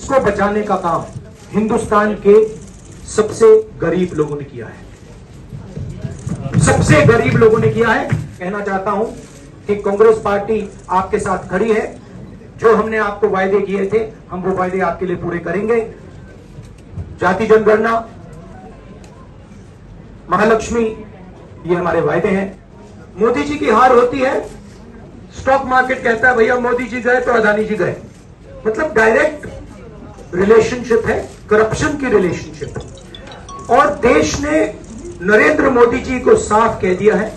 को बचाने का काम हिंदुस्तान के सबसे गरीब लोगों ने किया है, सबसे गरीब लोगों ने किया है। कहना चाहता हूं कि कांग्रेस पार्टी आपके साथ खड़ी है। जो हमने आपको वायदे किए थे, हम वो वायदे आपके लिए पूरे करेंगे। जाति जनगणना, महालक्ष्मी, ये हमारे वायदे हैं। मोदी जी की हार होती है, स्टॉक मार्केट कहता है भैया मोदी जी गए तो अदानी जी गए, मतलब डायरेक्ट रिलेशनशिप है, करप्शन की रिलेशनशिप। और देश ने नरेंद्र मोदी जी को साफ कह दिया है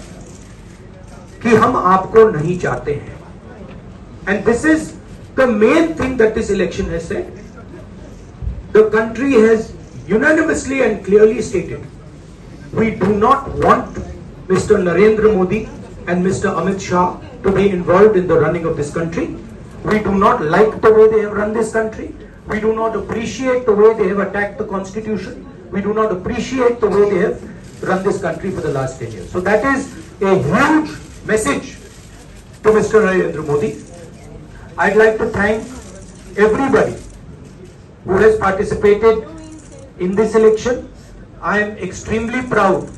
कि हम आपको नहीं चाहते हैं। And this is the main thing that this election has said. The country has unanimously and clearly stated we do not want Mr. Narendra Modi and Mr. Amit Shah to be involved in the running of this country. We do not like the way they have run this country. We do not appreciate the way they have attacked the constitution. We do not appreciate the way they have run this country for the last 10 years. So that is a huge message to Mr. Narendra Modi. I'd like to thank everybody who has participated in this election. I am extremely proud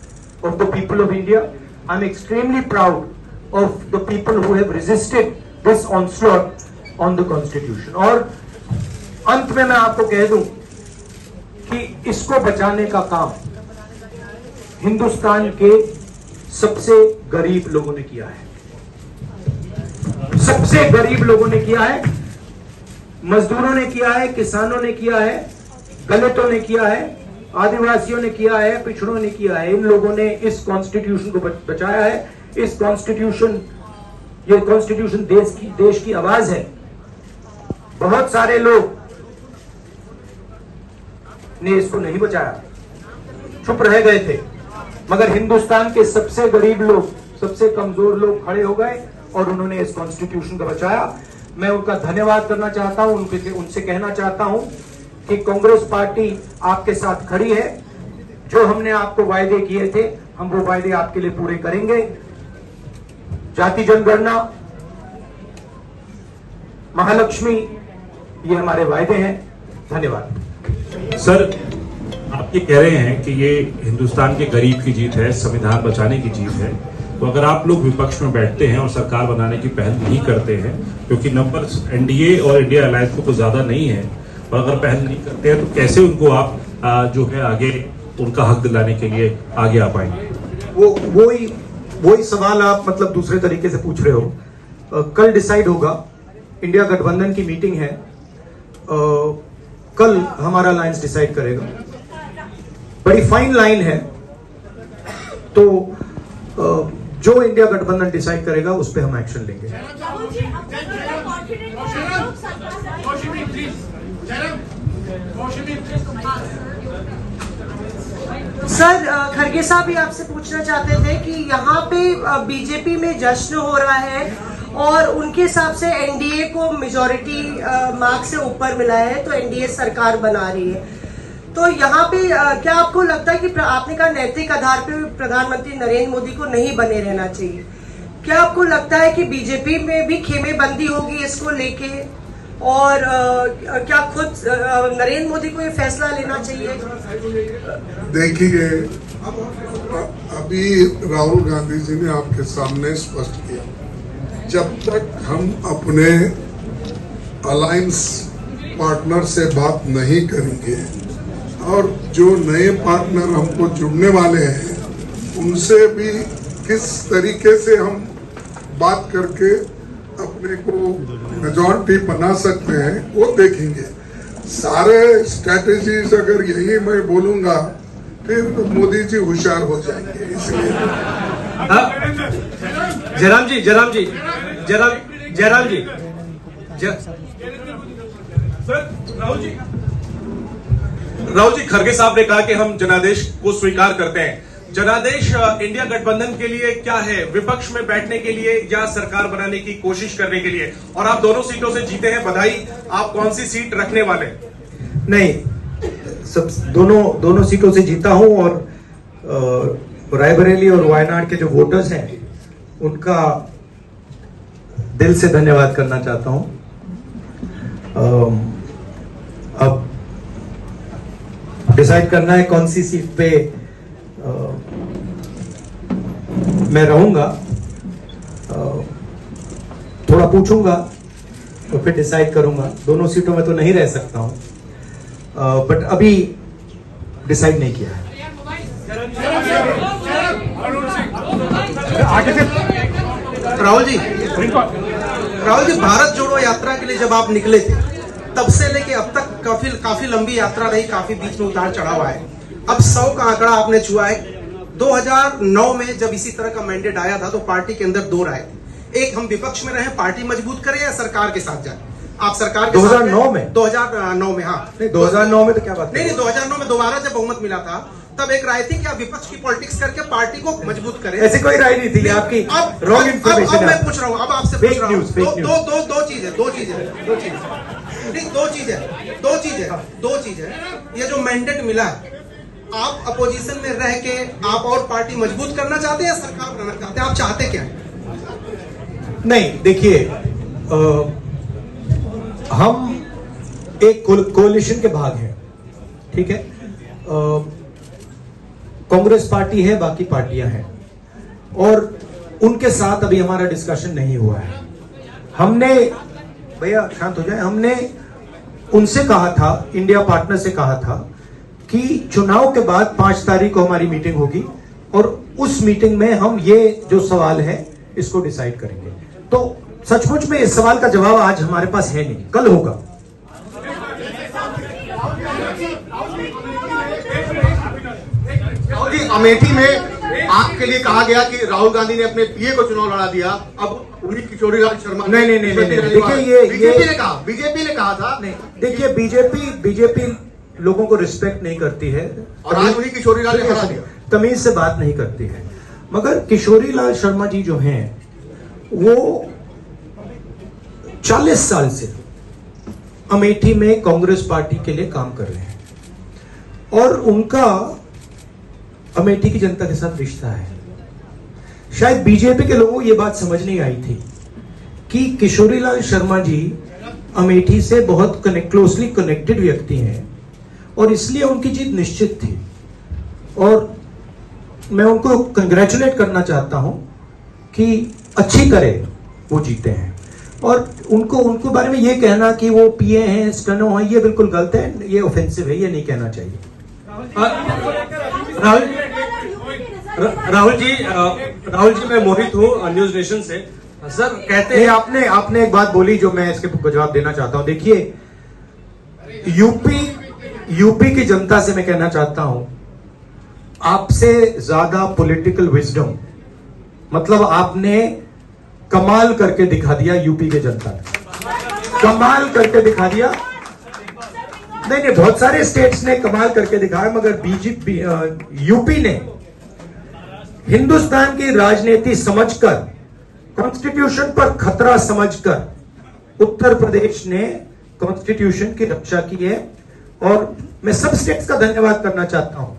of the people of India. I am extremely proud of the people who have resisted this onslaught on the constitution. और अंत में मैं आपको कह दूं कि इसको बचाने का काम हिंदुस्तान के सबसे गरीब लोगों ने किया है, सबसे गरीब लोगों ने किया है। मजदूरों ने किया है, किसानों ने किया है, दलितों ने किया है, आदिवासियों ने किया है, पिछड़ों ने किया है। इन लोगों ने इस कॉन्स्टिट्यूशन को बचाया है। इस कॉन्स्टिट्यूशन, ये कॉन्स्टिट्यूशन देश की आवाज है। बहुत सारे लोग ने इसको नहीं बचाया, चुप रह गए थे, मगर हिंदुस्तान के सबसे गरीब लोग, सबसे कमजोर लोग खड़े हो गए और उन्होंने इस कॉन्स्टिट्यूशन को बचाया। मैं उनका धन्यवाद करना चाहता हूं, उनसे कहना चाहता हूं कि कांग्रेस पार्टी आपके साथ खड़ी है। जो हमने आपको वायदे किए थे, हम वो वायदे आपके लिए पूरे करेंगे। जाति जनगणना, महालक्ष्मी, ये हमारे वायदे हैं। धन्यवाद। सर, आप ये कह रहे हैं कि ये हिंदुस्तान के गरीब की जीत है, संविधान बचाने की जीत है। तो अगर आप लोग विपक्ष में बैठते हैं और सरकार बनाने की पहल नहीं करते हैं, क्योंकि नंबर एनडीए और इंडिया अलायंस को तो ज्यादा नहीं है, और अगर पहल नहीं करते हैं तो कैसे उनको आप जो है आगे उनका हक दिलाने के लिए आगे आ पाएंगे? वही सवाल आप मतलब दूसरे तरीके से पूछ रहे हो। कल डिसाइड होगा, इंडिया गठबंधन की मीटिंग है, कल हमारा अलायंस डिसाइड करेगा। बड़ी फाइन लाइन है, तो जो इंडिया गठबंधन डिसाइड करेगा उस पर हम एक्शन लेंगे। सर, खड़गे साहब भी आपसे पूछना चाहते थे कि यहाँ पे बीजेपी में जश्न हो रहा है और उनके हिसाब से एनडीए को मेजॉरिटी मार्क से ऊपर मिला है, तो एनडीए सरकार बना रही है। तो यहाँ पे क्या आपको लगता है कि आपने कहा नैतिक आधार पे प्रधानमंत्री नरेंद्र मोदी को नहीं बने रहना चाहिए, क्या आपको लगता है कि बीजेपी में भी खेमेबंदी होगी इसको लेके, और क्या खुद नरेंद्र मोदी को ये फैसला लेना चाहिए? देखिए, अभी राहुल गांधी जी ने आपके सामने स्पष्ट किया, जब तक हम अपने अलायंस पार्टनर से बात नहीं करेंगे और जो नए पार्टनर हमको जुड़ने वाले हैं उनसे भी किस तरीके से हम बात करके अपने को मेजॉरिटी बना सकते हैं वो देखेंगे। सारे स्ट्रैटेजीज अगर यही मैं बोलूंगा फिर तो मोदी जी होशियार हो जाएंगे। इसलिए जयराम जी राहुल जी, खड़गे साहब ने कहा कि हम जनादेश को स्वीकार करते हैं। जनादेश इंडिया गठबंधन के लिए क्या है? विपक्ष में बैठने के लिए या सरकार बनाने की कोशिश करने के लिए? और आप दोनों सीटों से जीते हैं, बधाई। आप कौन सी सीट रखने वाले? नहीं, सब दोनों सीटों से जीता हूं और रायबरेली और वायनाड के जो वोटर्स हैं उनका दिल से धन्यवाद करना चाहता हूं। अब डिसाइड करना है कौन सी सीट पे मैं रहूंगा, थोड़ा पूछूंगा तो फिर डिसाइड करूंगा। दोनों सीटों में तो नहीं रह सकता हूं, बट अभी डिसाइड नहीं किया है। राहुल जी, भारत जोड़ो यात्रा के लिए जब आप निकले थे तब से लेके अब तक काफी लंबी यात्रा रही, काफी बीच में उतार चढ़ाव आए। अब 100 का आंकड़ा आपने छुआ है। 2009 में जब इसी तरह का मैंडेट आया था तो पार्टी के अंदर 2 राय थी, एक हम विपक्ष में रहे, पार्टी मजबूत करें या सरकार के साथ जाए। आप सरकार के 2009 में 2009 में हाँ नहीं, 2009 में तो क्या बात नहीं 2009 में दोबारा जब बहुमत मिला था तब एक राय थी कि आप विपक्ष की पॉलिटिक्स करके पार्टी को मजबूत करें। ऐसी कोई राय नहीं थी, आपकी रॉन्ग इन्फॉर्मेशन। अब मैं पूछ रहा हूँ, अब आपसे पूछ रहा हूँ, दो चीज है। ये जो मैंडेट मिला है, आप अपोजिशन में रह के आप और पार्टी मजबूत करना चाहते हैं या सरकार बनाना चाहते हैं? आप चाहते क्या है? नहीं, देखिए, हम एक कोalition के भाग हैं, ठीक है। कांग्रेस पार्टी है, बाकी पार्टियां हैं, और उनके साथ अभी हमारा डिस्कशन नहीं हुआ है। हमने, भैया शांत हो जाए, हमने उनसे कहा था, इंडिया पार्टनर से कहा था कि चुनाव के बाद 5 तारीख को हमारी मीटिंग होगी और उस मीटिंग में हम ये जो सवाल है इसको डिसाइड करेंगे। तो सचमुच में इस सवाल का जवाब आज हमारे पास है नहीं, कल होगा। राहुल जी, अमेठी में आपके लिए कहा गया कि राहुल गांधी ने अपने पीए को चुनाव लड़ा दिया, अब उन्हीं किशोरीलाल शर्मा नहीं, देखिए, ये बीजेपी ने कहा था। नहीं, देखिए, बीजेपी लोगों को रिस्पेक्ट नहीं करती है और आज उन्हीं किशोरीलाल ने हरा दिया, तमीज से बात नहीं करती है। मगर किशोरीलाल शर्मा जी जो हैं, वो 40 साल से अमेठी में कांग्रेस पार्टी के लिए काम कर रहे हैं और उनका अमेठी की जनता के साथ रिश्ता है। शायद बीजेपी के लोगों को यह बात समझ नहीं आई थी कि किशोरीलाल शर्मा जी अमेठी से बहुत क्लोजली कनेक्टेड व्यक्ति हैं और इसलिए उनकी जीत निश्चित थी। और मैं उनको कंग्रेचुलेट करना चाहता हूं कि अच्छी तरह वो जीते हैं। और उनको बारे में ये कहना कि वो पीए हैं, स्टेनो हैं, ये बिल्कुल गलत है, ये ऑफेंसिव है, ये नहीं कहना चाहिए। राहुल जी, मैं मोहित हूँ न्यूज नेशन से। सर कहते हैं, आपने एक बात बोली जो मैं इसके जवाब देना चाहता हूं। देखिए, यूपी की जनता से मैं कहना चाहता हूं, आपसे ज्यादा पॉलिटिकल विजडम, मतलब आपने कमाल करके दिखा दिया। यूपी के जनता ने कमाल करके दिखा दिया। नहीं, बहुत सारे स्टेट्स ने कमाल करके दिखाया, मगर बीजेपी यूपी ने हिंदुस्तान की राजनीति समझकर, कॉन्स्टिट्यूशन पर खतरा समझकर उत्तर प्रदेश ने कॉन्स्टिट्यूशन की रक्षा की है। और मैं सब स्टेट्स का धन्यवाद करना चाहता हूं,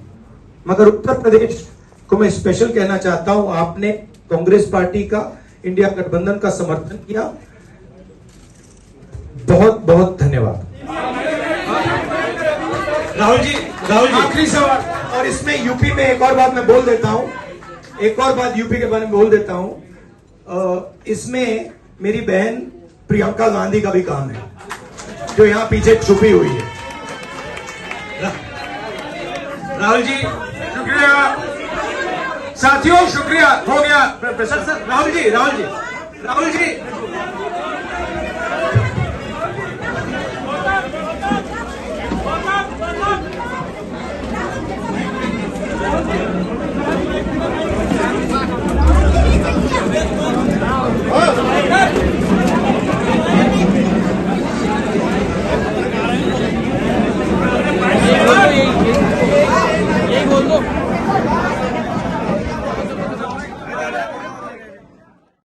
मगर उत्तर प्रदेश को मैं स्पेशल कहना चाहता हूं। आपने कांग्रेस पार्टी का, इंडिया गठबंधन का समर्थन किया, बहुत बहुत धन्यवाद। राहुल जी, आखिरी सवाल, और इसमें यूपी में एक और बात मैं बोल देता हूं, एक और बात यूपी के बारे में बोल देता हूं। इसमें मेरी बहन प्रियंका गांधी का भी काम है, जो यहां पीछे छुपी हुई है। राहुल जी, शुक्रिया साथियों, शुक्रिया, हो गया। सर, राहुल जी,